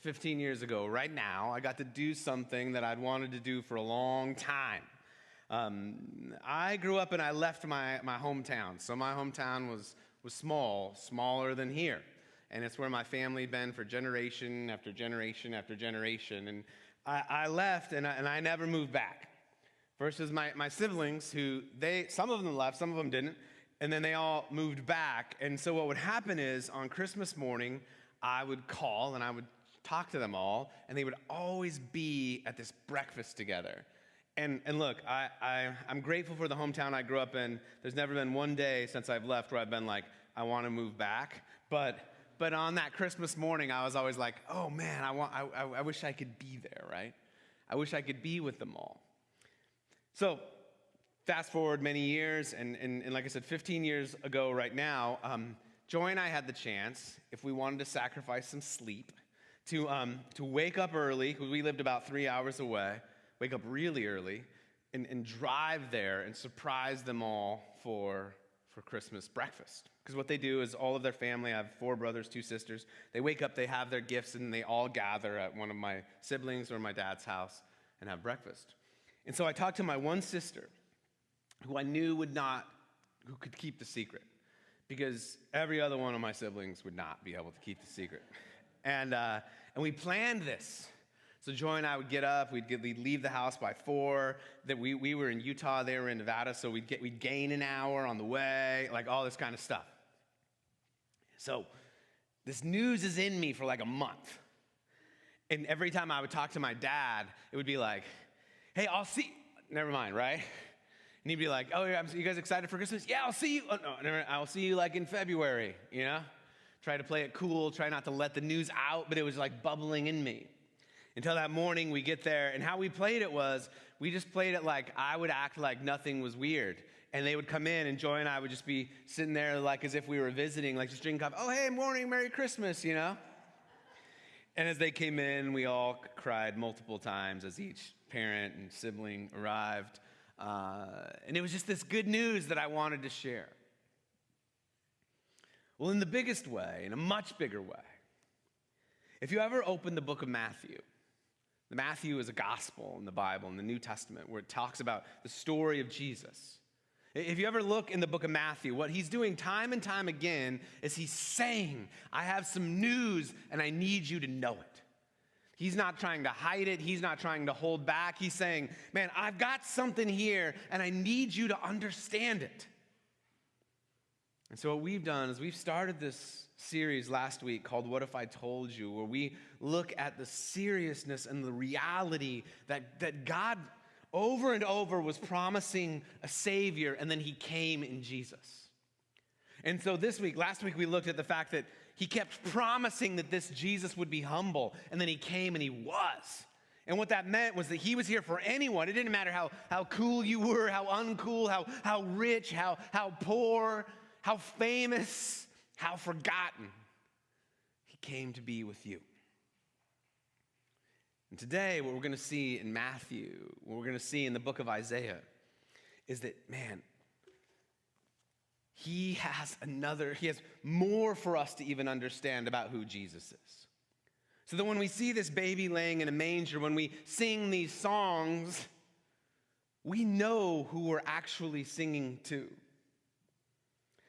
15 years ago, right now, I got to do something that I'd wanted to do for a long time. I grew up and I left my hometown. So my hometown was smaller than here. And it's where my family had been for generation after generation after generation. And I left and I never moved back. Versus my siblings who, some of them left, some of them didn't. And then they all moved back. And so what would happen is on Christmas morning, I would call and I would talk to them all, and they would always be at this breakfast together. And look, I'm grateful for the hometown I grew up in. There's never been one day since I've left where I've been like, I want to move back. But on that Christmas morning, I was always like, oh man, I wish I could be there, right? I wish I could be with them all. So fast forward many years, and like I said, 15 years ago right now, Joy and I had the chance, if we wanted to sacrifice some sleep, to wake up early, because we lived about 3 hours away, wake up really early, and drive there and surprise them all for Christmas breakfast. Because what they do is all of their family, I have 4 brothers, 2 sisters, they wake up, they have their gifts, and they all gather at one of my siblings or my dad's house and have breakfast. And so I talked to my one sister, who I knew who could keep the secret, because every other one of my siblings would not be able to keep the secret. And we planned this. So Joy and I would get up, we'd leave the house by 4. That we were in Utah, they were in Nevada, so we'd gain an hour on the way, like all this kind of stuff. So this news is in me for like a month. And every time I would talk to my dad, it would be like, hey, I'll see, never mind, right? And he'd be like, oh, yeah, you guys excited for Christmas? Yeah, I'll see you. Oh, no, never, I'll see you like in February, you know? Try to play it cool, try not to let the news out, but it was like bubbling in me. Until that morning we get there, and how we played it was, we just played it like I would act like nothing was weird. And they would come in, and Joy and I would just be sitting there like as if we were visiting, like just drinking coffee. Oh, hey, morning, Merry Christmas, you know? And as they came in, we all cried multiple times as each parent and sibling arrived. And it was just this good news that I wanted to share. Well, in the biggest way, in a much bigger way, if you ever open the book of Matthew is a gospel in the Bible, in the New Testament, where it talks about the story of Jesus. If you ever look in the book of Matthew, what he's doing time and time again is he's saying, I have some news and I need you to know it. He's not trying to hide it. He's not trying to hold back. He's saying, man, I've got something here and I need you to understand it. And so what we've done is we've started this series last week called What If I Told You, where we look at the seriousness and the reality that God over and over was promising a Savior, and then he came in Jesus. And so last week we looked at the fact that he kept promising that this Jesus would be humble, and then he came and he was. And what that meant was that he was here for anyone. It didn't matter how cool you were, how uncool, how rich, how poor, how famous, how forgotten. He came to be with you. And today, what we're going to see in Matthew, what we're going to see in the book of Isaiah, is that, man, he has more for us to even understand about who Jesus is. So that when we see this baby laying in a manger, when we sing these songs, we know who we're actually singing to.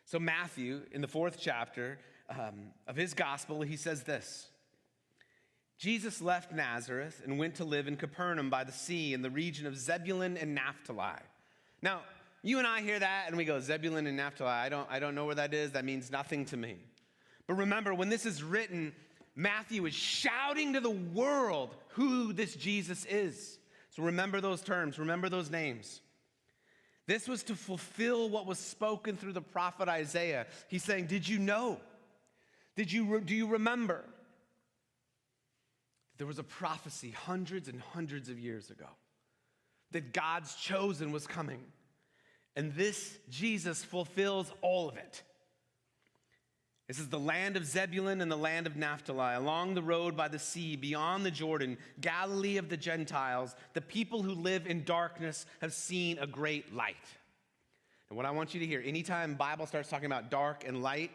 So Matthew, in the 4th chapter of his gospel, he says this: Jesus left Nazareth and went to live in Capernaum by the sea in the region of Zebulun and Naphtali. Now, you and I hear that and we go, Zebulun and Naphtali, I don't know where that is. That means nothing to me. But remember, when this is written, Matthew is shouting to the world who this Jesus is. So remember those terms, remember those names. This was to fulfill what was spoken through the prophet Isaiah. He's saying, did you know? Do you remember? There was a prophecy hundreds and hundreds of years ago that God's chosen was coming. And this Jesus fulfills all of it. This is the land of Zebulun and the land of Naphtali, along the road by the sea, beyond the Jordan, Galilee of the Gentiles. The people who live in darkness have seen a great light. And what I want you to hear, anytime the Bible starts talking about dark and light,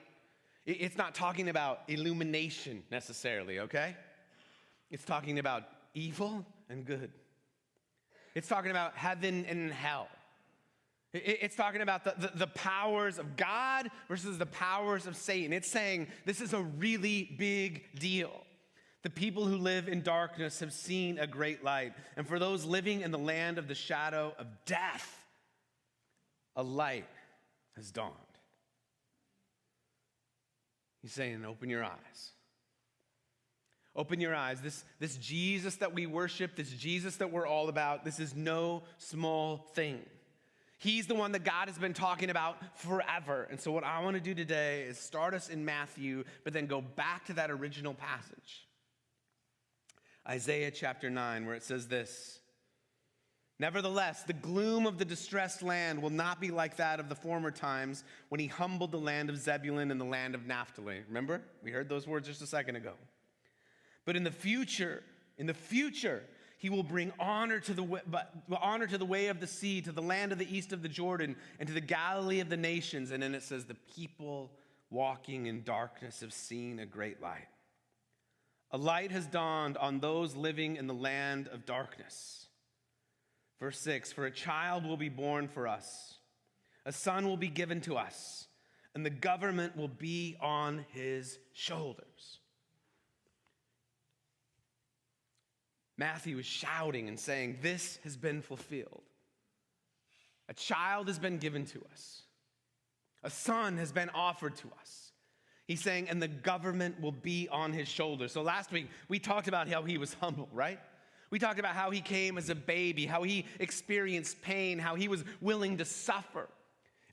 it's not talking about illumination necessarily, okay? It's talking about evil and good. It's talking about heaven and hell. It's talking about the powers of God versus the powers of Satan. It's saying this is a really big deal. The people who live in darkness have seen a great light. And for those living in the land of the shadow of death, a light has dawned. He's saying, open your eyes. Open your eyes. This Jesus that we worship, this Jesus that we're all about, this is no small thing. He's the one that God has been talking about forever. And so what I want to do today is start us in Matthew, but then go back to that original passage. Isaiah chapter 9, where it says this, "Nevertheless, the gloom of the distressed land will not be like that of the former times when he humbled the land of Zebulun and the land of Naphtali." Remember? We heard those words just a second ago. "But in the future, he will bring honor to the way of the sea, to the land of the east of the Jordan, and to the Galilee of the nations." And then it says, "The people walking in darkness have seen a great light. A light has dawned on those living in the land of darkness." Verse 6, "For a child will be born for us, a son will be given to us, and the government will be on his shoulders." Matthew is shouting and saying, this has been fulfilled. A child has been given to us. A son has been offered to us. He's saying, and the government will be on his shoulders. So last week, we talked about how he was humble, right? We talked about how he came as a baby, how he experienced pain, how he was willing to suffer.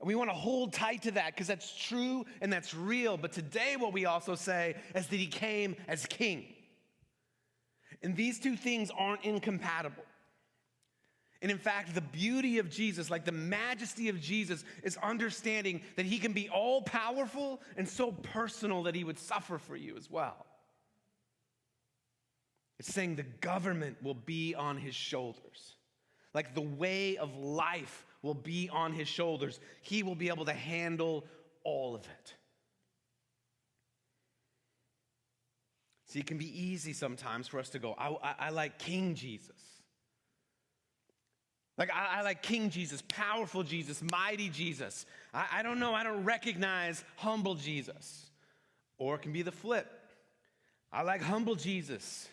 And we want to hold tight to that because that's true and that's real. But today what we also say is that he came as king. And these two things aren't incompatible. And in fact, the beauty of Jesus, like the majesty of Jesus, is understanding that he can be all powerful and so personal that he would suffer for you as well. It's saying the government will be on his shoulders. Like the way of life will be on his shoulders. He will be able to handle all of it. See, it can be easy sometimes for us to go, I like King Jesus. Like, I like King Jesus, powerful Jesus, mighty Jesus. I don't know, I don't recognize humble Jesus. Or it can be the flip. I like humble Jesus.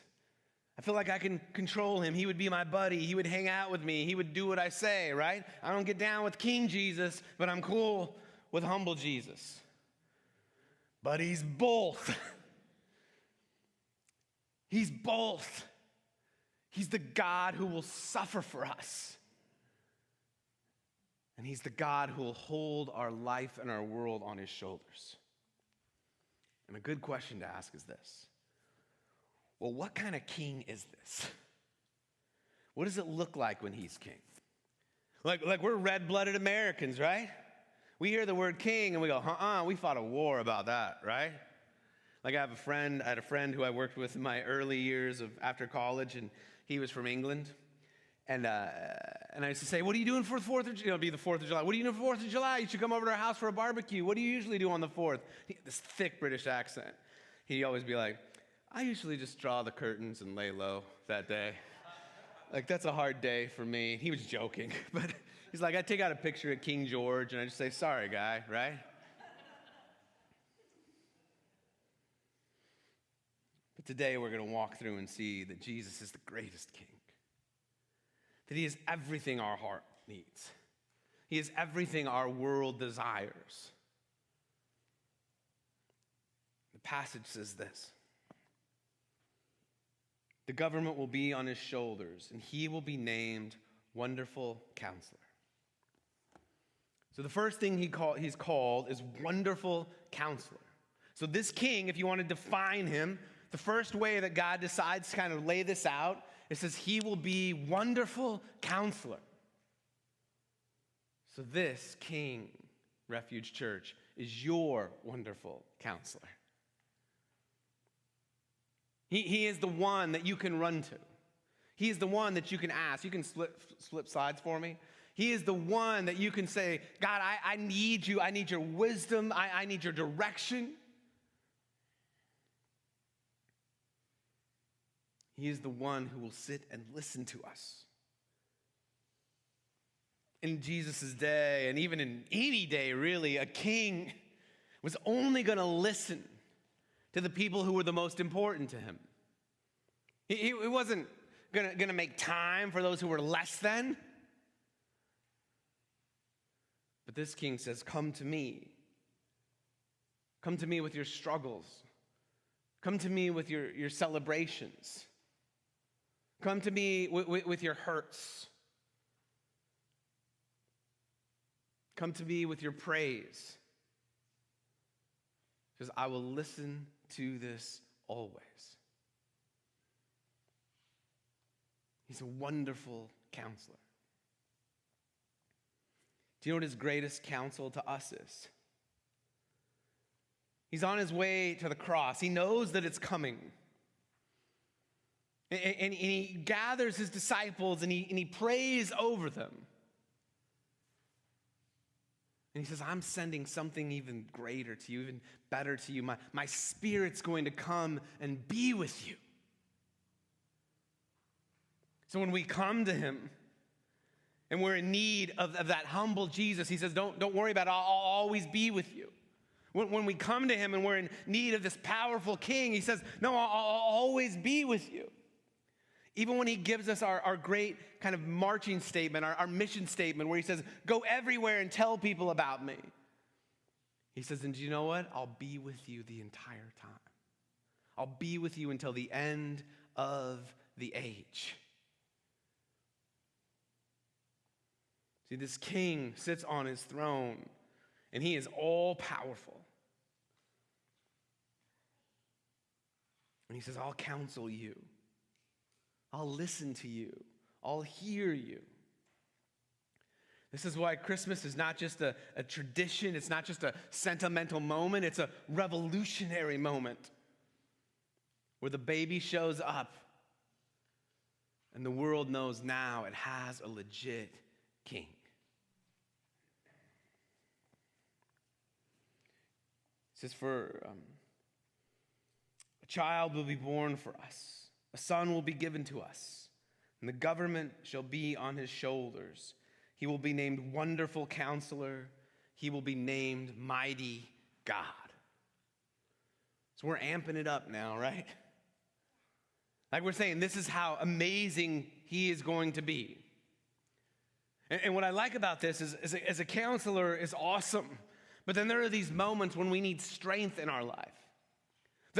I feel like I can control him. He would be my buddy. He would hang out with me. He would do what I say, right? I don't get down with King Jesus, but I'm cool with humble Jesus. But he's both. He's both. He's the God who will suffer for us. And he's the God who will hold our life and our world on his shoulders. And a good question to ask is this. Well, what kind of king is this? What does it look like when he's king? Like we're red-blooded Americans, right? We hear the word king and we go, we fought a war about that, right? Like I had a friend who I worked with in my early years of after college, and he was from England. And I used to say, what are you doing for the 4th of July? It'll be the 4th of July. What are you doing for the 4th of July? You should come over to our house for a barbecue. What do you usually do on the 4th? This thick British accent. He'd always be like, I usually just draw the curtains and lay low that day. Like, that's a hard day for me. He was joking, but he's like, I take out a picture of King George, and I just say, sorry, guy, right? But today we're going to walk through and see that Jesus is the greatest king. That he is everything our heart needs. He is everything our world desires. The passage says this. The government will be on his shoulders, and he will be named Wonderful Counselor. So the first thing he's called is Wonderful Counselor. So this king, if you want to define him, the first way that God decides to kind of lay this out, it says he will be Wonderful Counselor. So this king, Refuge Church, is your Wonderful Counselor. He is the one that you can run to. He is the one that you can ask. You can flip sides for me. He is the one that you can say, God, I need you. I need your wisdom. I need your direction. He is the one who will sit and listen to us. In Jesus' day, and even in any day really, a king was only going to listen to the people who were the most important to him. He wasn't going to make time for those who were less than. But this king says, come to me. Come to me with your struggles. Come to me with your celebrations. Come to me with your hurts. Come to me with your praise. Because I will listen to this always. He's a wonderful counselor. Do you know what his greatest counsel to us is? He's on his way to the cross. He knows that it's coming. And he gathers his disciples and he prays over them. And he says, I'm sending something even greater to you, even better to you. My Spirit's going to come and be with you. So when we come to him and we're in need of that humble Jesus, he says, don't worry about it. I'll always be with you. When we come to him and we're in need of this powerful king, he says, no, I'll always be with you. Even when he gives us our great kind of marching statement, our mission statement, where he says, go everywhere and tell people about me. He says, and do you know what? I'll be with you the entire time. I'll be with you until the end of the age. See, this king sits on his throne, and he is all powerful. And he says, I'll counsel you. I'll listen to you. I'll hear you. This is why Christmas is not just a tradition. It's not just a sentimental moment. It's a revolutionary moment where the baby shows up and the world knows now it has a legit king. It says, for a child will be born for us. A son will be given to us, and the government shall be on his shoulders. He will be named Wonderful Counselor. He will be named Mighty God. So we're amping it up now, right? Like we're saying, this is how amazing he is going to be. And what I like about this is, as a counselor is awesome, but then there are these moments when we need strength in our life.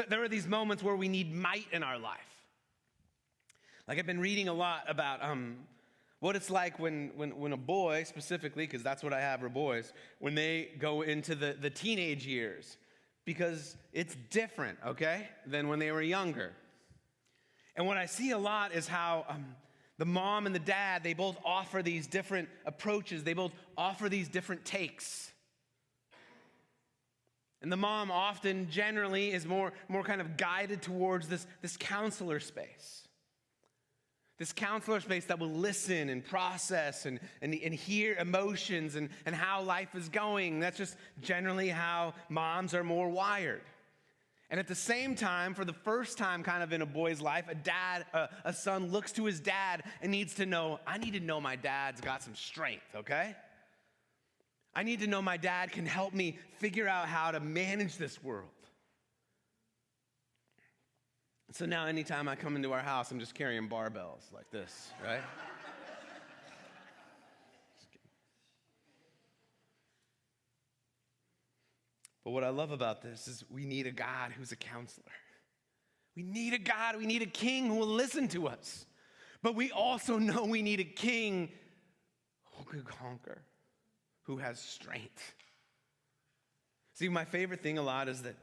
There are these moments where we need might in our life. Like I've been reading a lot about what it's like when a boy, specifically, because that's what I have for boys, when they go into the teenage years, because it's different, okay, than when they were younger. And what I see a lot is how the mom and the dad, they both offer these different approaches. They both offer these different takes. And the mom often, generally, is more kind of guided towards this counselor space. This counselor space that will listen and process and hear emotions and how life is going. That's just generally how moms are more wired. And at the same time, for the first time kind of in a boy's life, a son looks to his dad and needs to know, I need to know my dad's got some strength, okay? I need to know my dad can help me figure out how to manage this world. So now anytime I come into our house, I'm just carrying barbells like this, right? But what I love about this is we need a God who's a counselor. We need a God, we need a king who will listen to us. But we also know we need a king who can conquer, who has strength. See, my favorite thing a lot is that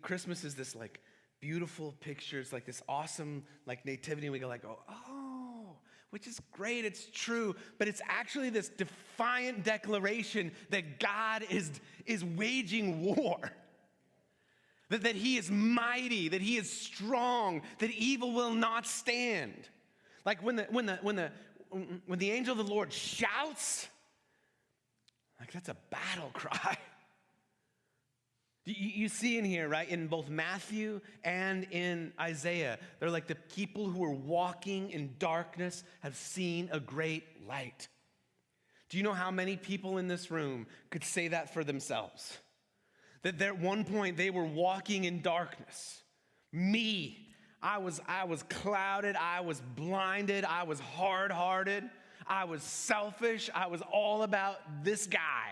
Christmas is this like beautiful picture. It's like this awesome like nativity. And we go like, oh, which is great. It's true. But it's actually this defiant declaration that God is waging war. That he is mighty, that he is strong, that evil will not stand. Like when the angel of the Lord shouts, like that's a battle cry. You see in here, right, in both Matthew and in Isaiah, they're like the people who are walking in darkness have seen a great light. Do you know how many people in this room could say that for themselves? That at one point they were walking in darkness. Me, I was clouded, I was blinded, I was hard-hearted, I was selfish, I was all about this guy.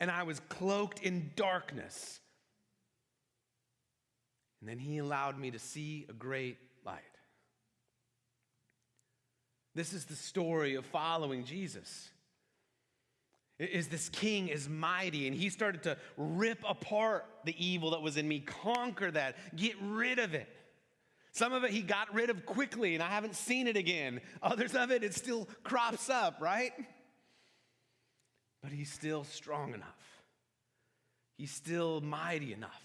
And I was cloaked in darkness. And then he allowed me to see a great light. This is the story of following Jesus. This king is mighty, and he started to rip apart the evil that was in me, conquer that, get rid of it. Some of it he got rid of quickly, and I haven't seen it again. Others of it, it still crops up, right? But he's still strong enough. He's still mighty enough.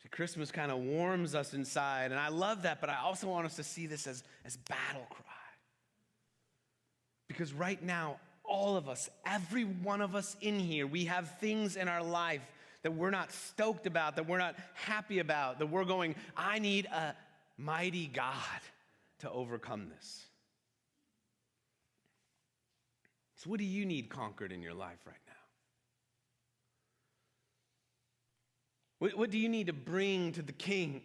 See, Christmas kind of warms us inside, and I love that, but I also want us to see this as battle cry. Because right now, all of us, every one of us in here, we have things in our life that we're not stoked about, that we're not happy about, that we're going, I need a mighty God to overcome this. So what do you need conquered in your life right now? What do you need to bring to the king?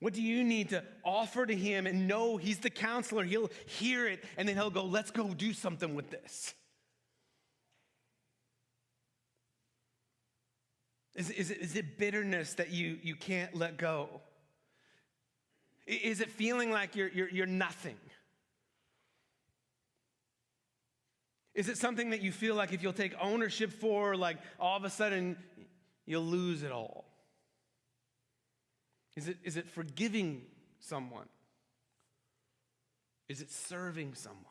What do you need to offer to him and know he's the counselor? He'll hear it and then he'll go, let's go do something with this. Is it bitterness that you can't let go? Is it feeling like you're nothing? Is it something that you feel like if you'll take ownership for, like all of a sudden you'll lose it all? Is it forgiving someone? Is it serving someone?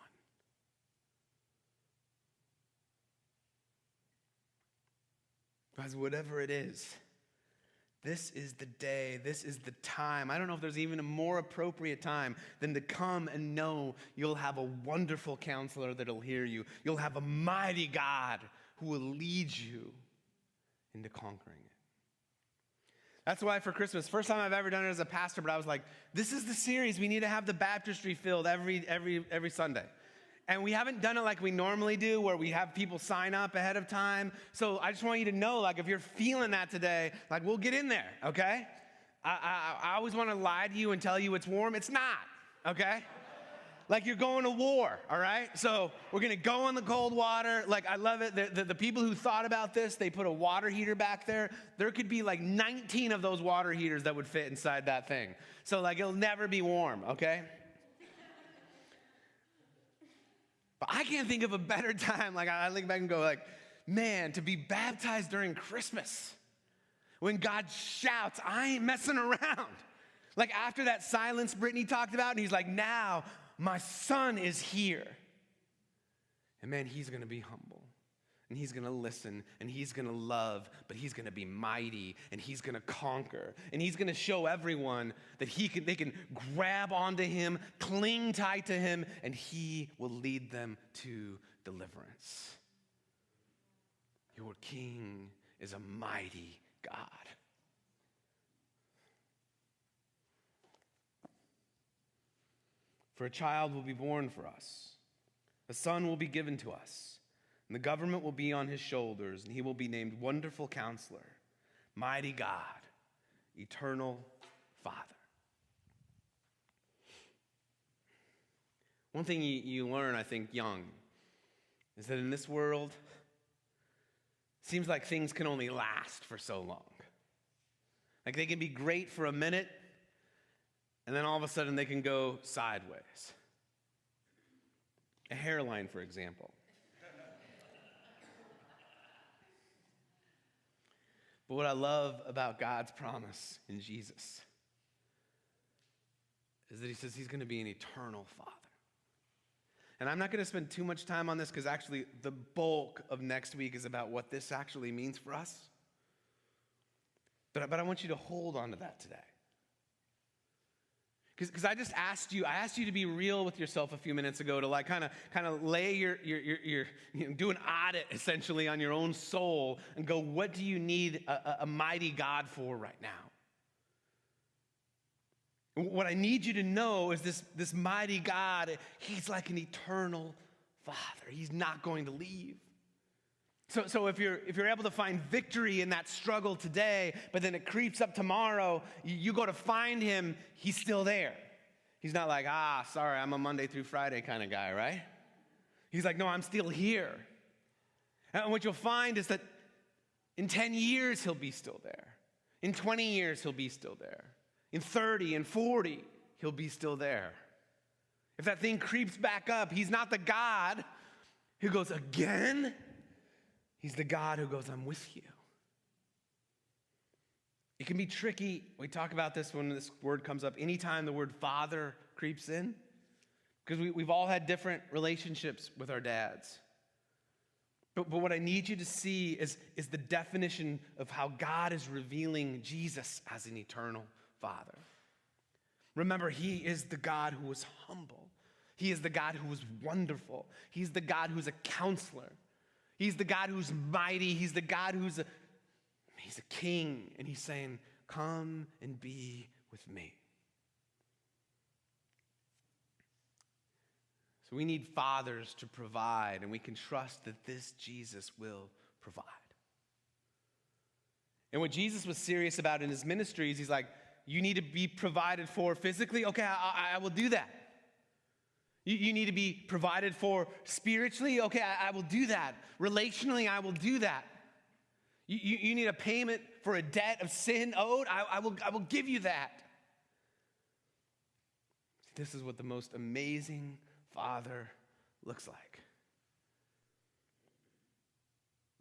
Guys, whatever it is, this is the day, this is the time. I don't know if there's even a more appropriate time than to come and know you'll have a wonderful counselor that'll hear you. You'll have a mighty God who will lead you into conquering it. That's why for Christmas, first time I've ever done it as a pastor, but I was like, this is the series. We need to have the baptistry filled every Sunday. And we haven't done it like we normally do, where we have people sign up ahead of time. So I just want you to know, like, if you're feeling that today, like, we'll get in there, okay? I always want to lie to you and tell you it's warm. It's not, okay? Like you're going to war, all right? So we're going to go in the cold water. Like, I love it. The people who thought about this, they put a water heater back there. There could be like 19 of those water heaters that would fit inside that thing. So, like, it'll never be warm, okay? But I can't think of a better time. Like, I look back and go, like, man, to be baptized during Christmas when God shouts, I ain't messing around. Like, after that silence Brittany talked about, and he's like, now my son is here. And man, he's going to be humble. And he's going to listen, and he's going to love, but he's going to be mighty, and he's going to conquer. And he's going to show everyone that they can grab onto him, cling tight to him, and he will lead them to deliverance. Your king is a mighty God. For a child will be born for us. A son will be given to us. And the government will be on his shoulders, and he will be named Wonderful Counselor, Mighty God, Eternal Father. One thing you learn, I think, young, is that in this world, it seems like things can only last for so long. Like they can be great for a minute, and then all of a sudden they can go sideways. A hairline, for example. But what I love about God's promise in Jesus is that he says he's going to be an eternal Father. And I'm not going to spend too much time on this because actually the bulk of next week is about what this actually means for us. But I want you to hold on to that today. Because I asked you to be real with yourself a few minutes ago, to like kind of lay your do an audit essentially on your own soul and go, what do you need a mighty God for right now? What I need you to know is this mighty God, he's like an eternal Father. He's not going to leave. So if you're able to find victory in that struggle today, but then it creeps up tomorrow, you go to find him, he's still there. He's not like, sorry, I'm a Monday through Friday kind of guy, right? He's like, no, I'm still here. And what you'll find is that in 10 years, he'll be still there. In 20 years, he'll be still there. In 30 and 40, he'll be still there. If that thing creeps back up, he's not the God who goes, again? He's the God who goes, I'm with you. It can be tricky. We talk about this when this word comes up. Anytime the word father creeps in, because we've all had different relationships with our dads. But what I need you to see is the definition of how God is revealing Jesus as an eternal Father. Remember, he is the God who was humble. He is the God who was wonderful. He's the God who's a counselor. He's the God who's mighty. He's the God who's he's a king. And he's saying, come and be with me. So we need fathers to provide, and we can trust that this Jesus will provide. And what Jesus was serious about in his ministries, he's like, you need to be provided for physically? Okay, I will do that. You need to be provided for spiritually? Okay, I will do that. Relationally, I will do that. You need a payment for a debt of sin owed? I will give you that. This is what the most amazing Father looks like.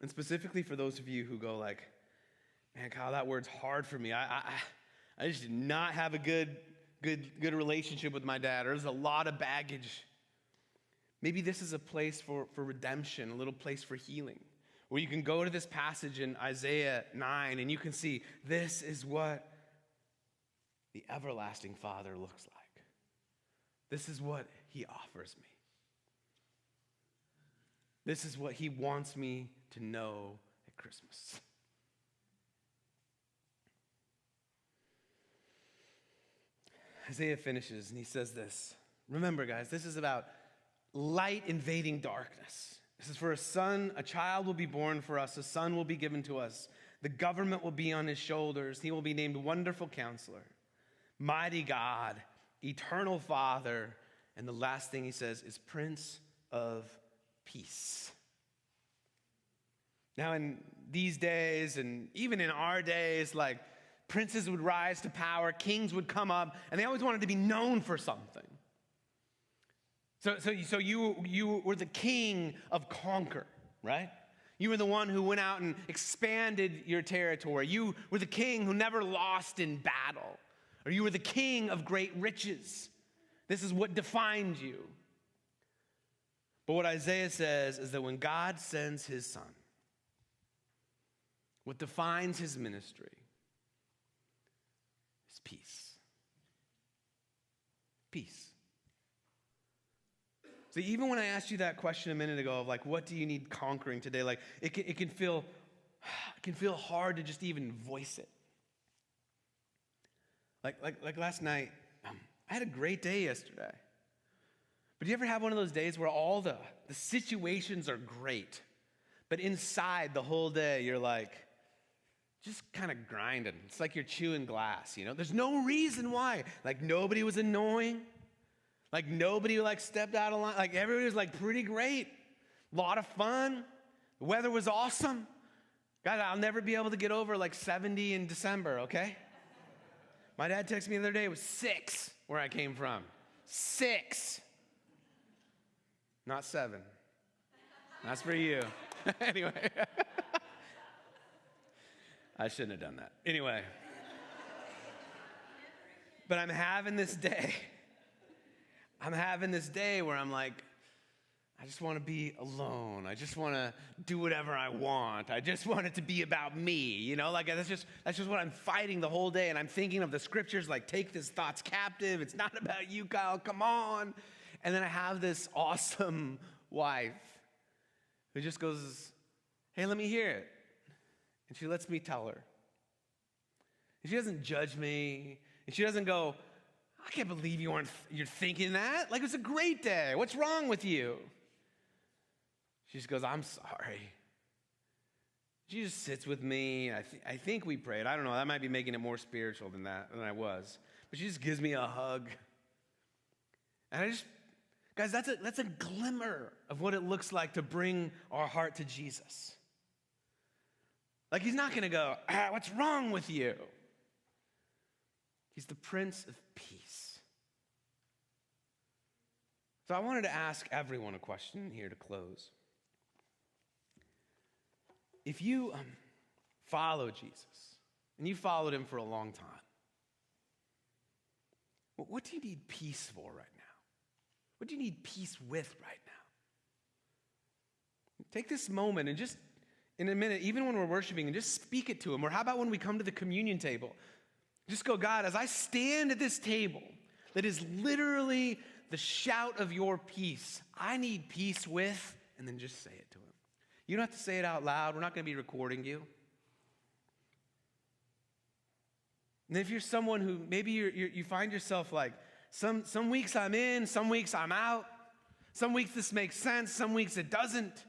And specifically for those of you who go like, man, Kyle, that word's hard for me. I just did not have a good relationship with my dad, or there's a lot of baggage. Maybe this is a place for redemption, a little place for healing, where you can go to this passage in Isaiah 9 and you can see this is what the everlasting Father looks like. This is what he offers me. This is what he wants me to know at Christmas. Isaiah finishes and he says this. Remember, guys, this is about light invading darkness. This is for a child will be born for us, a son will be given to us. The government will be on his shoulders. He will be named Wonderful Counselor, Mighty God, Eternal Father, and the last thing he says is Prince of Peace. Now, in these days, and even in our days, like princes would rise to power, kings would come up, and they always wanted to be known for something. So you were the king of conquer, right? You were the one who went out and expanded your territory. You were the king who never lost in battle. Or you were the king of great riches. This is what defined you. But what Isaiah says is that when God sends his son, what defines his ministry is peace. Peace. So even when I asked you that question a minute ago of like, what do you need conquering today? Like it can feel hard to just even voice it. Like last night, I had a great day yesterday. But do you ever have one of those days where all the situations are great, but inside the whole day you're like, just kind of grinding. It's like you're chewing glass, you know? There's no reason why. Like nobody was annoying. Like nobody like stepped out of line. Like everybody was like pretty great. A lot of fun. The weather was awesome. Guys, I'll never be able to get over like 70 in December, okay? My dad texted me the other day, it was 6 where I came from. 6. Not 7. That's for you. Anyway. I shouldn't have done that. Anyway. But I'm having this day where I'm like, I just want to be alone. I just want to do whatever I want. I just want it to be about me. Like that's just what I'm fighting the whole day. And I'm thinking of the scriptures like, take these thoughts captive. It's not about you, Kyle. Come on. And then I have this awesome wife who just goes, hey, let me hear it. And she lets me tell her. And she doesn't judge me. And she doesn't go, I can't believe you're thinking that. Like, it's a great day. What's wrong with you? She just goes, I'm sorry. She just sits with me. I think we prayed. I don't know. That might be making it more spiritual than I was. But she just gives me a hug. And guys, that's a glimmer of what it looks like to bring our heart to Jesus. Like, he's not going to go, what's wrong with you? He's the Prince of Peace. So I wanted to ask everyone a question here to close. If you follow Jesus, and you followed him for a long time, what do you need peace for right now? What do you need peace with right now? Take this moment and just, in a minute, even when we're worshiping, and just speak it to him. Or how about when we come to the communion table? Just go, God, as I stand at this table that is literally the shout of your peace, I need peace with, and then just say it to him. You don't have to say it out loud. We're not going to be recording you. And if you're someone who maybe you find yourself like, some weeks I'm in, some weeks I'm out. Some weeks this makes sense, some weeks it doesn't.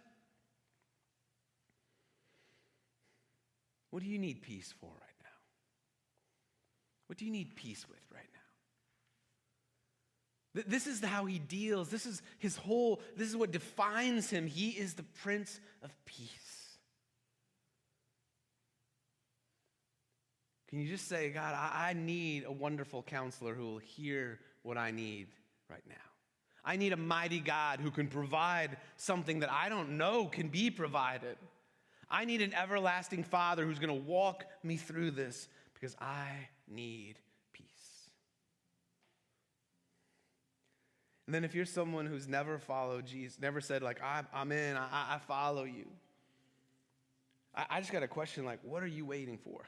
What do you need peace for right now? What do you need peace with right now? This is how he deals. This is this is what defines him. He is the Prince of Peace. Can you just say, God, I need a wonderful counselor who will hear what I need right now. I need a mighty God who can provide something that I don't know can be provided. I need an everlasting Father who's going to walk me through this because I need peace. And then if you're someone who's never followed Jesus, never said like, I'm in, I follow you. I just got a question like, what are you waiting for?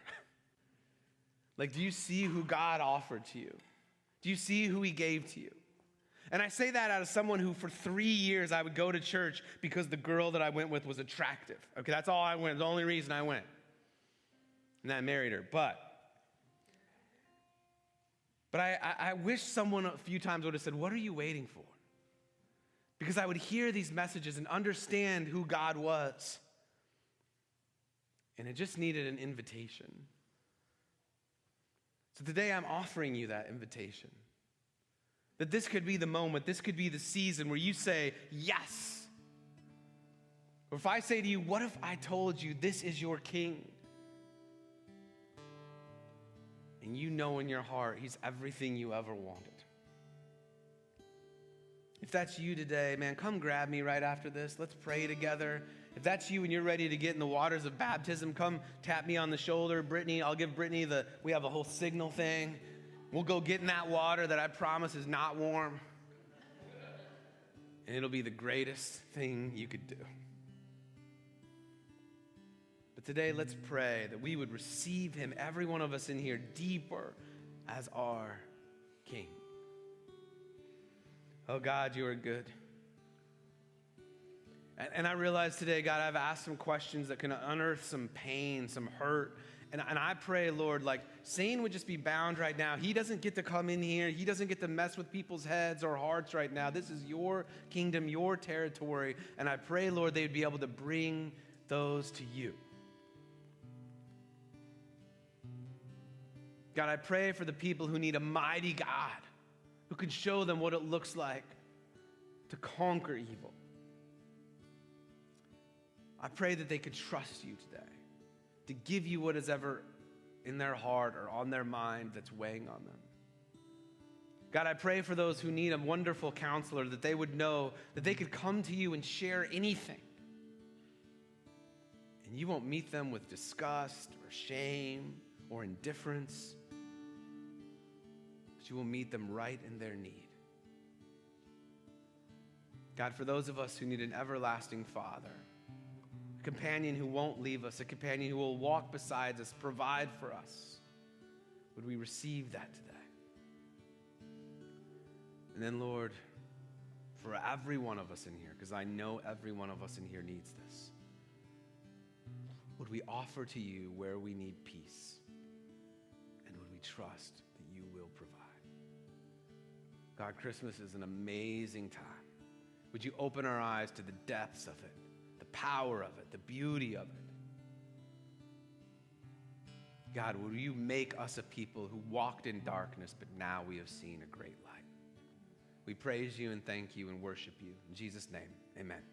Like, do you see who God offered to you? Do you see who he gave to you? And I say that out of someone who for 3 years I would go to church because the girl that I went with was attractive. Okay, that's all I went. The only reason I went. And I married her. But I wish someone a few times would have said, what are you waiting for? Because I would hear these messages and understand who God was. And it just needed an invitation. So today I'm offering you that invitation. That this could be the moment, this could be the season where you say, yes. Or if I say to you, what if I told you this is your king? And you know in your heart he's everything you ever wanted. If that's you today, man, come grab me right after this. Let's pray together. If that's you and you're ready to get in the waters of baptism, come tap me on the shoulder. Brittany, I'll give Brittany we have a whole signal thing. We'll go get in that water that I promise is not warm. And it'll be the greatest thing you could do. But today, let's pray that we would receive him, every one of us in here, deeper as our King. Oh God, you are good. And I realize today, God, I've asked some questions that can unearth some pain, some hurt. And I pray, Lord, like Satan would just be bound right now. He doesn't get to come in here. He doesn't get to mess with people's heads or hearts right now. This is your kingdom, your territory. And I pray, Lord, they would be able to bring those to you. God, I pray for the people who need a mighty God who can show them what it looks like to conquer evil. I pray that they could trust you today, to give you what is ever in their heart or on their mind that's weighing on them. God, I pray for those who need a wonderful counselor, that they would know that they could come to you and share anything. And you won't meet them with disgust or shame or indifference, but you will meet them right in their need. God, for those of us who need an everlasting Father, a companion who won't leave us, a companion who will walk beside us, provide for us, would we receive that today? And then, Lord, for every one of us in here, because I know every one of us in here needs this, would we offer to you where we need peace? And would we trust that you will provide? God, Christmas is an amazing time. Would you open our eyes to the depths of it, the power of it, the beauty of it? God, will you make us a people who walked in darkness, but now we have seen a great light? We praise you and thank you and worship you. In Jesus' name, amen.